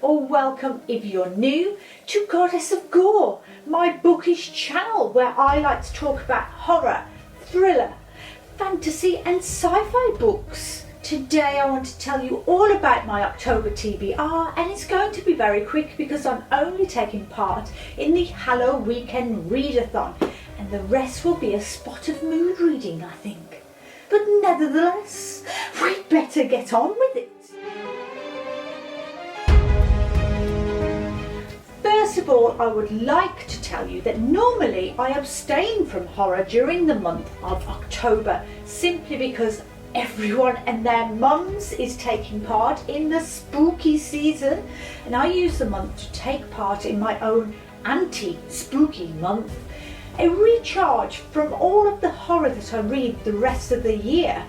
or welcome if you're new to Goddess of Gore, my bookish channel where I like to talk about horror, thriller, fantasy and sci-fi books. Today I want to tell you all about my October TBR, and it's going to be very quick because I'm only taking part in the Halloweekend readathon, and the rest will be a spot of mood reading, I think. But nevertheless, we'd better get on with it. First of all, I would like to tell you that normally I abstain from horror during the month of October simply because everyone and their mums is taking part in the spooky season, and I use the month to take part in my own anti-spooky month, a recharge from all of the horror that I read the rest of the year.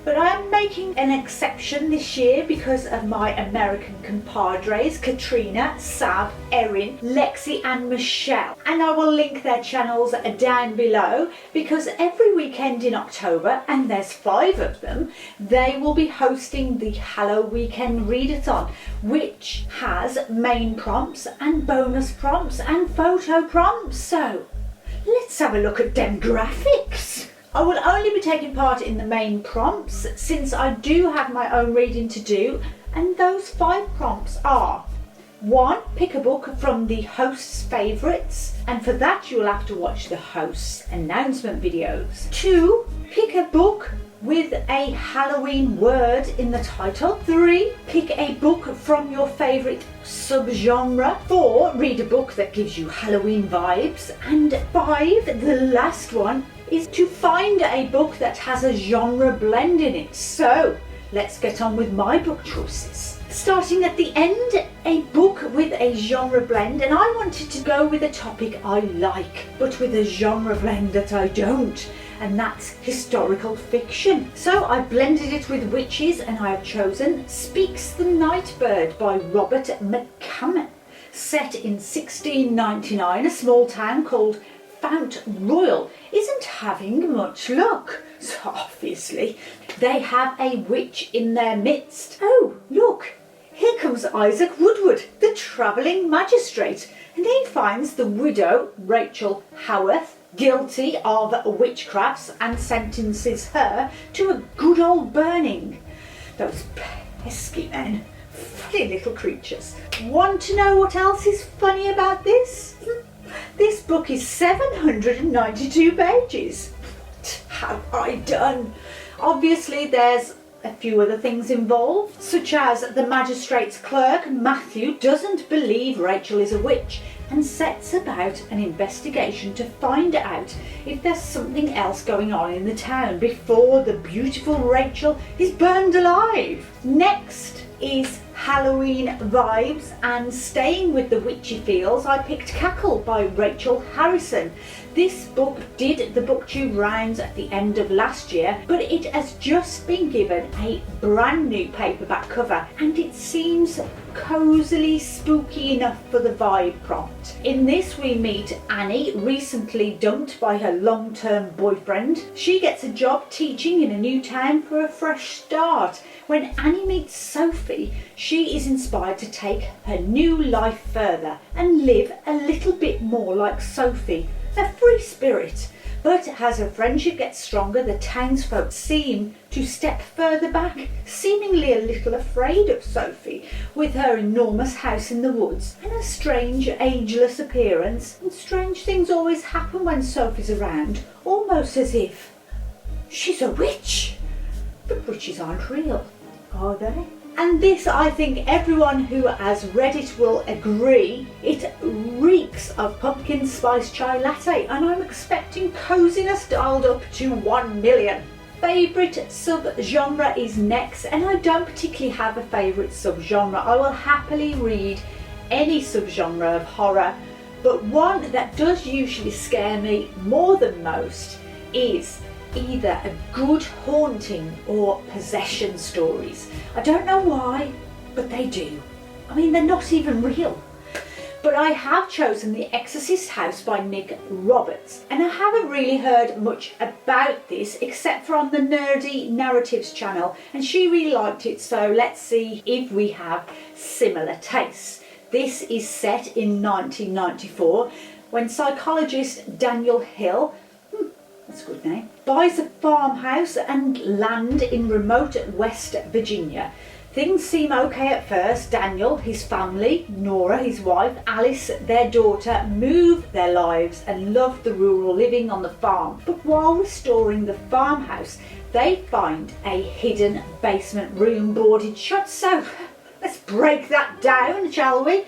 But I am making an exception this year because of my American compadres Katrina, Sav, Erin, Lexi and Michelle, and I will link their channels down below because every weekend in October, and there's 5 of them, they will be hosting the Halloweekend readathon, which has main prompts and bonus prompts and photo prompts. So let's have a look at them graphics. I will only be taking part in the main prompts since I do have my own reading to do, and those 5 prompts are: 1. Pick a book from the host's favourites, and for that you will have to watch the host's announcement videos. 2. Pick a book with a Halloween word in the title. 3. Pick a book from your favourite subgenre. 4. Read a book that gives you Halloween vibes. And 5, the last one, is to find a book that has a genre blend in it. So let's get on with my book choices. Starting at the end, a book with a genre blend, and I wanted to go with a topic I like, but with a genre blend that I don't, and that's historical fiction. So I blended it with witches, and I have chosen Speaks the Nightbird by Robert McCammon. Set in 1699, a small town called Fount Royal isn't having much luck. So obviously they have a witch in their midst. Oh, look, here comes Isaac Woodward, the travelling magistrate, and he finds the widow, Rachel Howarth, guilty of witchcrafts and sentences her to a good old burning. Those pesky men, funny little creatures. Want to know what else is funny about this? This book is 792 pages. What have I done? Obviously there's a few other things involved, such as the magistrate's clerk, Matthew, doesn't believe Rachel is a witch and sets about an investigation to find out if there's something else going on in the town before the beautiful Rachel is burned alive. Next is Halloween vibes, and staying with the witchy feels, I picked Cackle by Rachel Harrison. This book did the booktube rounds at the end of last year, but it has just been given a brand new paperback cover, and it seems cosily spooky enough for the vibe prompt. In this we meet Annie, recently dumped by her long-term boyfriend. She gets a job teaching in a new town for a fresh start. When Annie meets Sophie, she is inspired to take her new life further and live a little bit more like Sophie, a free spirit. But as her friendship gets stronger, the townsfolk seem to step further back, seemingly a little afraid of Sophie, with her enormous house in the woods and a strange ageless appearance. And strange things always happen when Sophie's around, almost as if she's a witch. But witches aren't real, are they? And this, I think everyone who has read it will agree, it reeks of pumpkin spice chai latte, and I'm expecting coziness dialed up to 1 million. Favourite subgenre is next, and I don't particularly have a favourite subgenre. I will happily read any subgenre of horror, but one that does usually scare me more than most is either a good haunting or possession stories. I don't know why, but they do. I mean, they're not even real. But I have chosen The Exorcist House by Nick Roberts, and I haven't really heard much about this except for on the Nerdy Narratives channel, and she really liked it, so let's see if we have similar tastes. This is set in 1994 when psychologist Daniel Hill, that's a good name, buys a farmhouse and land in remote West Virginia. Things seem okay at first. Daniel, his family, Nora, his wife, Alice, their daughter, move their lives and love the rural living on the farm. But while restoring the farmhouse, they find a hidden basement room boarded shut. So let's break that down, shall we?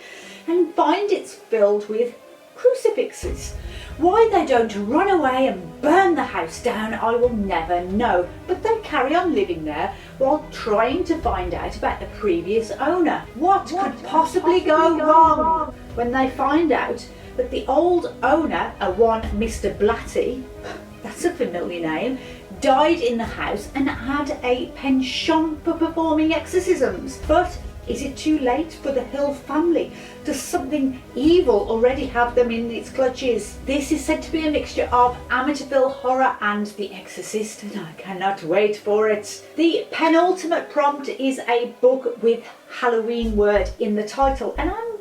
And find it's filled with crucifixes. Why they don't run away and burn the house down, I will never know, but they carry on living there while trying to find out about the previous owner. What could possibly go wrong? When they find out that the old owner, a one Mr. Blatty, that's a familiar name, died in the house and had a penchant for performing exorcisms. But is it too late for the Hill family? Does something evil already have them in its clutches? This is said to be a mixture of Amityville Horror and The Exorcist, and I cannot wait for it. The penultimate prompt is a book with Halloween word in the title, and I'm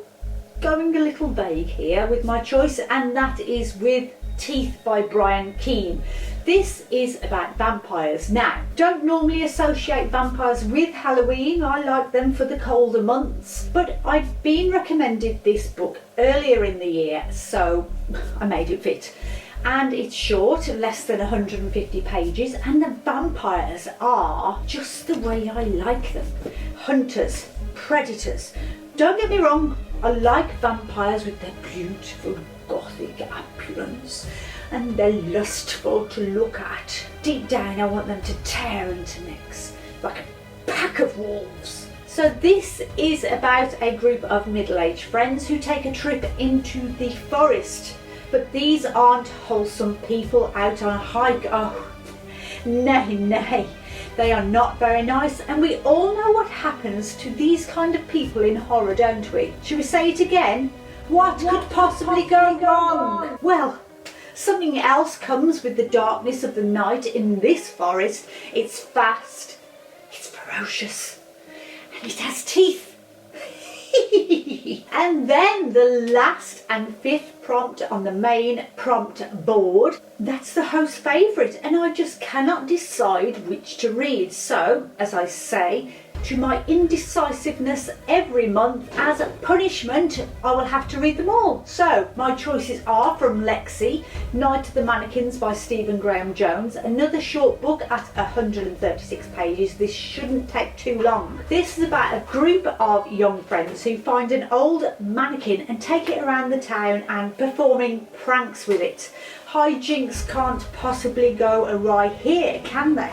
going a little vague here with my choice, and that is With Teeth by Brian Keane. This is about vampires. Now, don't normally associate vampires with Halloween. I like them for the colder months. But I'd been recommended this book earlier in the year, so I made it fit. And it's short, less than 150 pages, and the vampires are just the way I like them. Hunters, predators. Don't get me wrong, I like vampires with their beautiful gothic appearance, and they're lustful to look at. Deep down I want them to tear into necks like a pack of wolves. So this is about a group of middle-aged friends who take a trip into the forest, but these aren't wholesome people out on a hike. Oh, nay, they are not very nice, and we all know what happens to these kind of people in horror, don't we? Should we say it again? What could possibly go wrong? Well, something else comes with the darkness of the night in this forest. It's fast, it's ferocious, and it has teeth. And then the last and fifth prompt on the main prompt board, that's the host's favourite, and I just cannot decide which to read. So, as I say, to my indecisiveness every month, as a punishment, I will have to read them all. So, my choices are from Lexi, Night of the Mannequins by Stephen Graham Jones, another short book at 136 pages. This shouldn't take too long. This is about a group of young friends who find an old mannequin and take it around the town and performing pranks with it. Hijinks can't possibly go awry here, can they?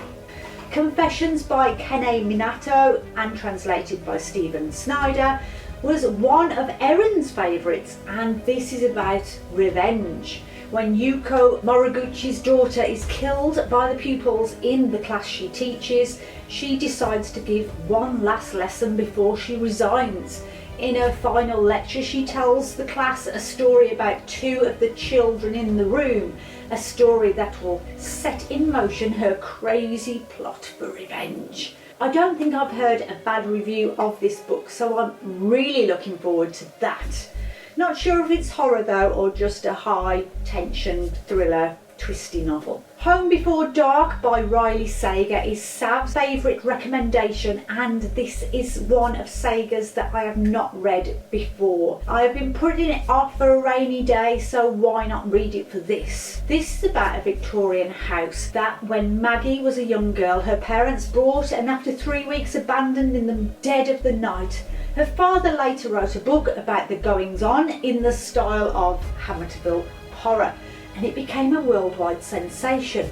Confessions by Kene Minato and translated by Stephen Snyder was one of Erin's favourites, and this is about revenge. When Yuko Moriguchi's daughter is killed by the pupils in the class she teaches, she decides to give one last lesson before she resigns. In her final lecture, she tells the class a story about two of the children in the room, a story that will set in motion her crazy plot for revenge. I don't think I've heard a bad review of this book, so I'm really looking forward to that. Not sure if it's horror though, or just a high tension thriller twisty novel. Home Before Dark by Riley Sager is Sav's favourite recommendation, and this is one of Sager's that I have not read before. I have been putting it off for a rainy day, so why not read it for this? This is about a Victorian house that when Maggie was a young girl, her parents bought, and after 3 weeks abandoned in the dead of the night. Her father later wrote a book about the goings-on in the style of Amityville Horror, and it became a worldwide sensation.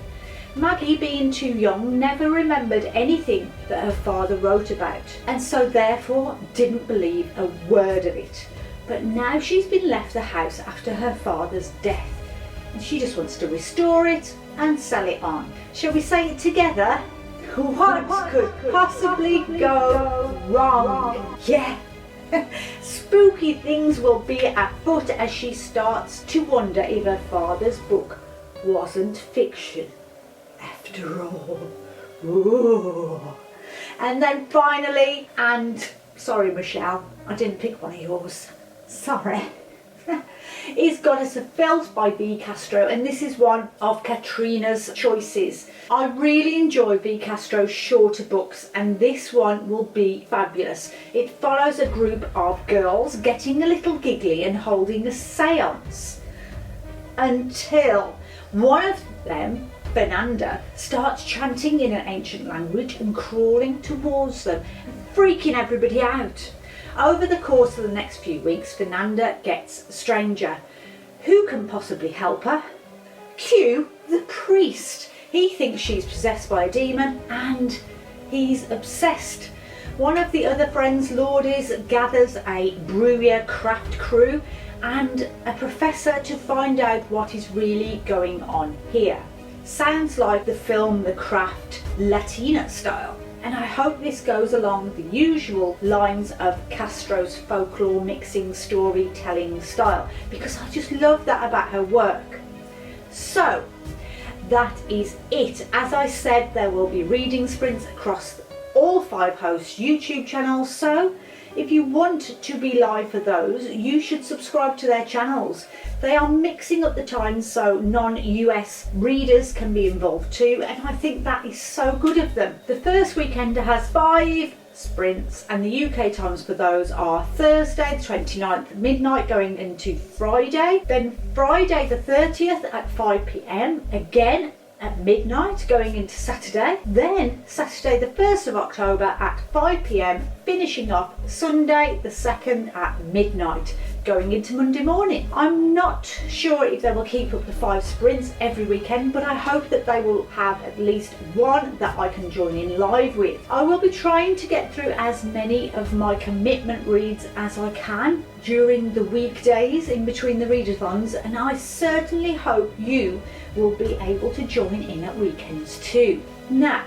Maggie, being too young, never remembered anything that her father wrote about, and so therefore didn't believe a word of it. But now she's been left the house after her father's death, and she just wants to restore it and sell it on. Shall we say it together? What could possibly go wrong? Yeah. Spooky things will be afoot as she starts to wonder if her father's book wasn't fiction after all. Ooh. And then finally, and sorry Michelle, I didn't pick one of yours, sorry, is Goddess of Filth by V. Castro, and this is one of Katrina's choices. I really enjoy V. Castro's shorter books, and this one will be fabulous. It follows a group of girls getting a little giggly and holding a seance until one of them, Fernanda, starts chanting in an ancient language and crawling towards them, freaking everybody out. Over the course of the next few weeks, Fernanda gets stranger. Who can possibly help her? Cue the priest. He thinks she's possessed by a demon and he's obsessed. One of the other friends, Lourdes, gathers a Bruyere craft crew and a professor to find out what is really going on here. Sounds like the film The Craft Latina style. And I hope this goes along the usual lines of Castro's folklore mixing storytelling style, because I just love that about her work. So that is it. As I said, there will be reading sprints across all 5 hosts' YouTube channels, so if you want to be live for those, you should subscribe to their channels. They are mixing up the times so non-US readers can be involved too, and I think that is so good of them. The first weekender has 5 sprints, and the UK times for those are Thursday the 29th midnight going into Friday, then Friday the 30th at 5 p.m, again at midnight going into Saturday, then Saturday the 1st of October at 5 p.m, finishing off Sunday the 2nd at midnight going into Monday morning. I'm not sure if they will keep up the 5 sprints every weekend, but I hope that they will have at least one that I can join in live with. I will be trying to get through as many of my commitment reads as I can during the weekdays in between the readathons, and I certainly hope you will be able to join in at weekends too. Now,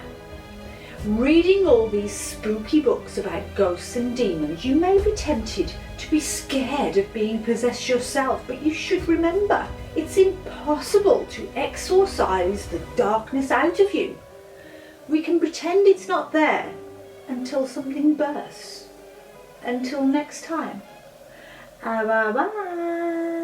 reading all these spooky books about ghosts and demons, you may be tempted to be scared of being possessed yourself, but you should remember, it's impossible to exorcise the darkness out of you. We can pretend it's not there until something bursts. Until next time, bye bye.